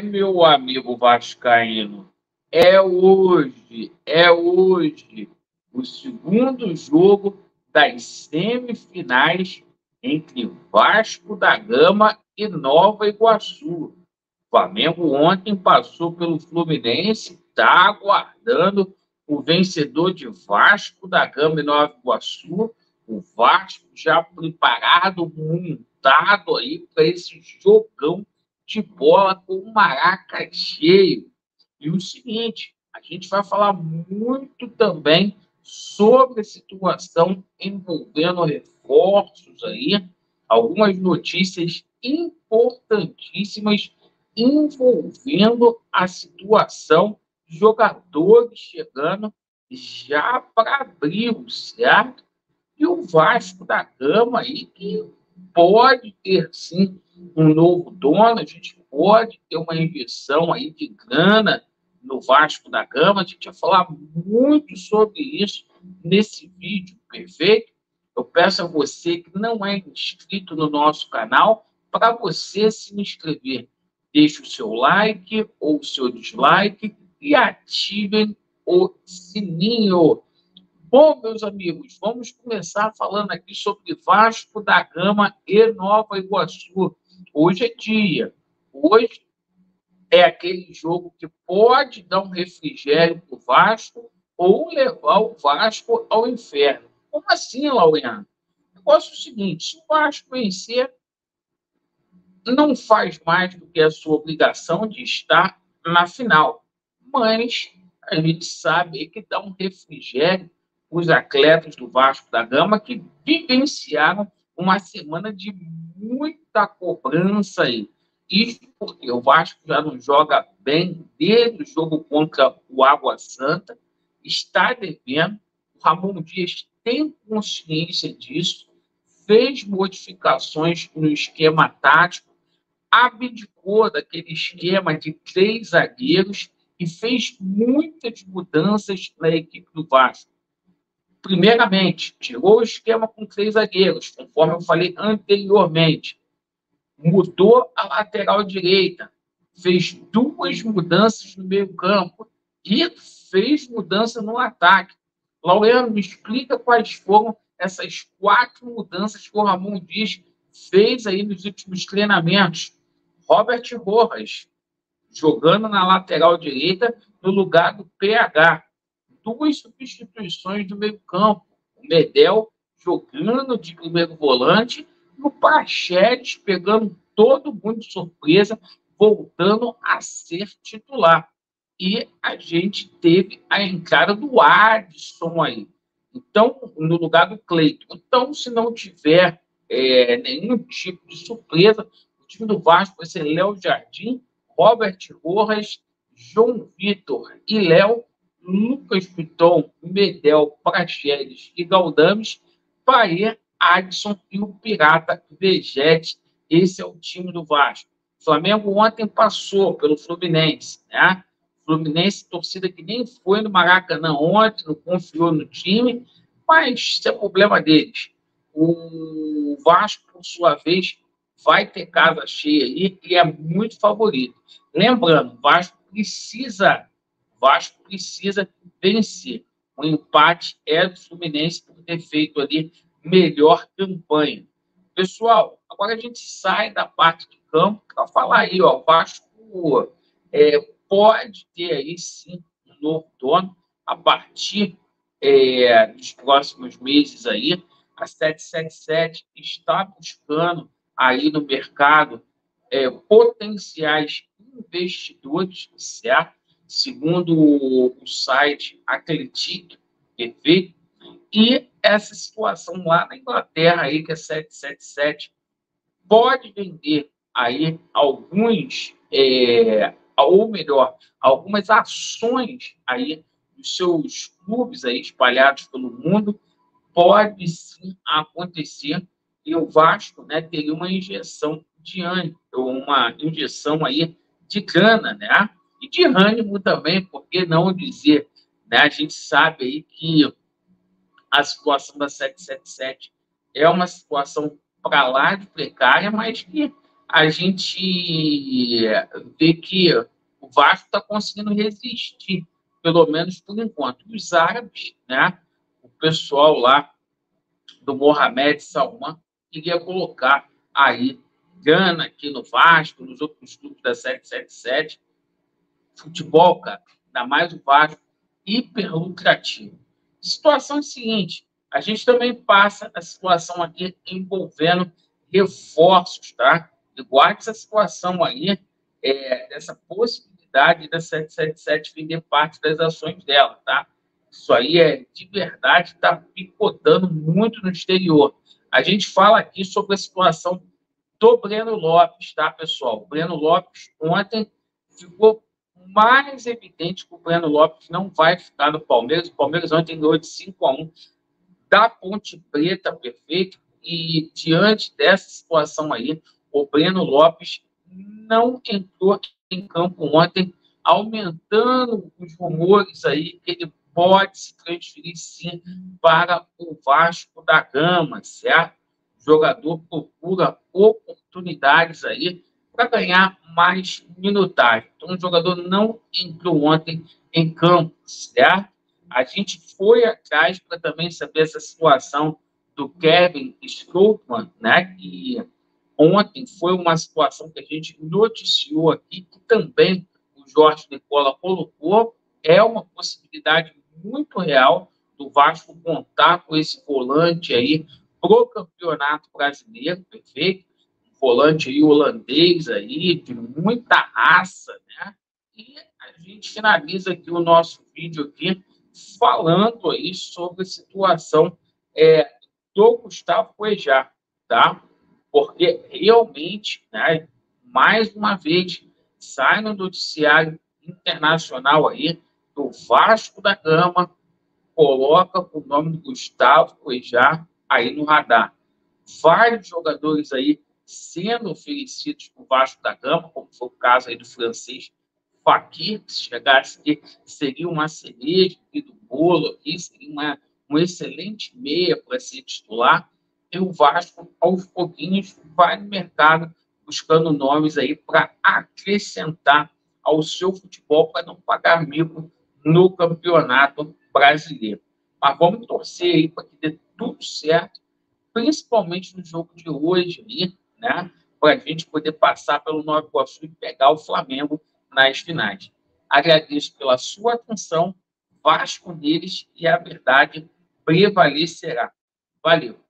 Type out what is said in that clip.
Meu amigo vascaíno, é hoje o segundo jogo das semifinais entre Vasco da Gama e Nova Iguaçu. O Flamengo ontem passou pelo Fluminense, está aguardando o vencedor de Vasco da Gama e Nova Iguaçu. O Vasco já preparado, montado aí para esse jogão de bola com o Maraca cheio. E o seguinte, a gente vai falar muito também sobre a situação envolvendo reforços aí, algumas notícias importantíssimas envolvendo a situação de jogadores chegando já para abril, certo? E o Vasco da Gama aí, que pode ter, sim, um novo dono, a gente pode ter uma injeção aí de grana no Vasco da Gama, a gente vai falar muito sobre isso nesse vídeo, perfeito? Eu peço a você que não é inscrito no nosso canal, para você se inscrever. Deixe o seu like ou o seu dislike e ativem o sininho. Bom, meus amigos, vamos começar falando aqui sobre Vasco da Gama e Nova Iguaçu. Hoje é dia. Hoje é aquele jogo que pode dar um refrigério para o Vasco ou levar o Vasco ao inferno. Como assim, Laureano? O negócio é o seguinte, se o Vasco vencer, não faz mais do que a sua obrigação de estar na final. Mas a gente sabe que dá um refrigério os atletas do Vasco da Gama que vivenciaram uma semana de muita cobrança aí. Isso porque o Vasco já não joga bem desde o jogo contra o Água Santa, está devendo. O Ramon Dias tem consciência disso, fez modificações no esquema tático, abdicou daquele esquema de 3 zagueiros e fez muitas mudanças na equipe do Vasco. Primeiramente, tirou o esquema com 3 zagueiros, conforme eu falei anteriormente. Mudou a lateral direita, fez 2 mudanças no meio-campo e fez mudança no ataque. Laureano, me explica quais foram essas 4 mudanças que o Ramon Dias fez aí nos últimos treinamentos. Robert Rojas, jogando na lateral direita no lugar do PH. 2 substituições do meio-campo. O Medel jogando de primeiro volante e o Praxedes pegando todo mundo de surpresa, voltando a ser titular. E a gente teve a entrada do Adson aí. Então, no lugar do Cleiton. Então, se não tiver nenhum tipo de surpresa, o time do Vasco vai ser Léo Jardim, Robert Rojas, João Vitor e Léo, Lucas Piton, Medel, Praxedes e Galdames, Paê, Adson e o Pirata Vegete. Esse é o time do Vasco. O Flamengo ontem passou pelo Fluminense, né? Fluminense, torcida que nem foi no Maracanã ontem, não confiou no time, mas isso é problema deles. O Vasco, por sua vez, vai ter casa cheia aí e é muito favorito. Lembrando, o Vasco precisa vencer. O empate é do Fluminense por ter feito ali melhor campanha. Pessoal, agora a gente sai da parte de campo para falar aí, ó, o Vasco pode ter aí sim um novo dono a partir dos próximos meses aí. A 777 está buscando aí no mercado potenciais investidores, certo? Segundo o site Atletic TV, e essa situação lá na Inglaterra aí que a 777 pode vender aí ou melhor, algumas ações aí dos seus clubes aí espalhados pelo mundo, pode sim acontecer e o Vasco, né, teria uma injeção de ânimo, uma injeção aí de grana, né? E de ânimo também, por que não dizer, né? A gente sabe aí que a situação da 777 é uma situação para lá de precária, mas que a gente vê que o Vasco está conseguindo resistir, pelo menos por enquanto. Os árabes, né, o pessoal lá do Mohamed Salman, queria colocar aí grana aqui no Vasco, nos outros clubes da 777. Futebol, cara, ainda mais o Vasco, hiper lucrativo. Situação é a seguinte, a gente também passa a situação aqui envolvendo reforços, tá? Igual essa situação aí, dessa possibilidade da 777 vender parte das ações dela, tá? Isso aí de verdade, está picotando muito no exterior. A gente fala aqui sobre a situação do Breno Lopes, tá, pessoal? O Breno Lopes ontem ficou mais evidente que o Breno Lopes não vai ficar no Palmeiras. O Palmeiras ontem ganhou de 5-1 da Ponte Preta, perfeito. E diante dessa situação aí, o Breno Lopes não entrou em campo ontem, aumentando os rumores aí que ele pode se transferir sim para o Vasco da Gama, certo? O jogador procura oportunidades aí para ganhar mais minutagem. Então, o jogador não entrou ontem em campo, certo? A gente foi atrás para também saber essa situação do Kevin Strootman, né? Que ontem foi uma situação que a gente noticiou aqui, que também o Jorge Nicola colocou, é uma possibilidade muito real do Vasco contar com esse volante aí pro Campeonato Brasileiro, perfeito? Um volante aí holandês aí, de muita raça, né? E a gente finaliza aqui o nosso vídeo aqui falando aí sobre a situação do Gustavo Cuejá, tá? Porque realmente, né, mais uma vez, sai no noticiário internacional aí do Vasco da Gama, coloca o nome do Gustavo Cuejá aí no radar. Vários jogadores aí sendo oferecidos para o Vasco da Gama, como foi o caso aí do francês Fekir, que se chegasse aqui, seria uma cereja do bolo aqui, seria um excelente meia para ser titular. E o Vasco, aos pouquinhos, vai no mercado buscando nomes aí para acrescentar ao seu futebol, para não pagar mico no Campeonato Brasileiro. Mas vamos torcer aí para que dê tudo certo, principalmente no jogo de hoje, aí, né? Para a gente poder passar pelo Nova Iguaçu e pegar o Flamengo nas finais. Agradeço pela sua atenção, Vasco neles e a verdade prevalecerá. Valeu!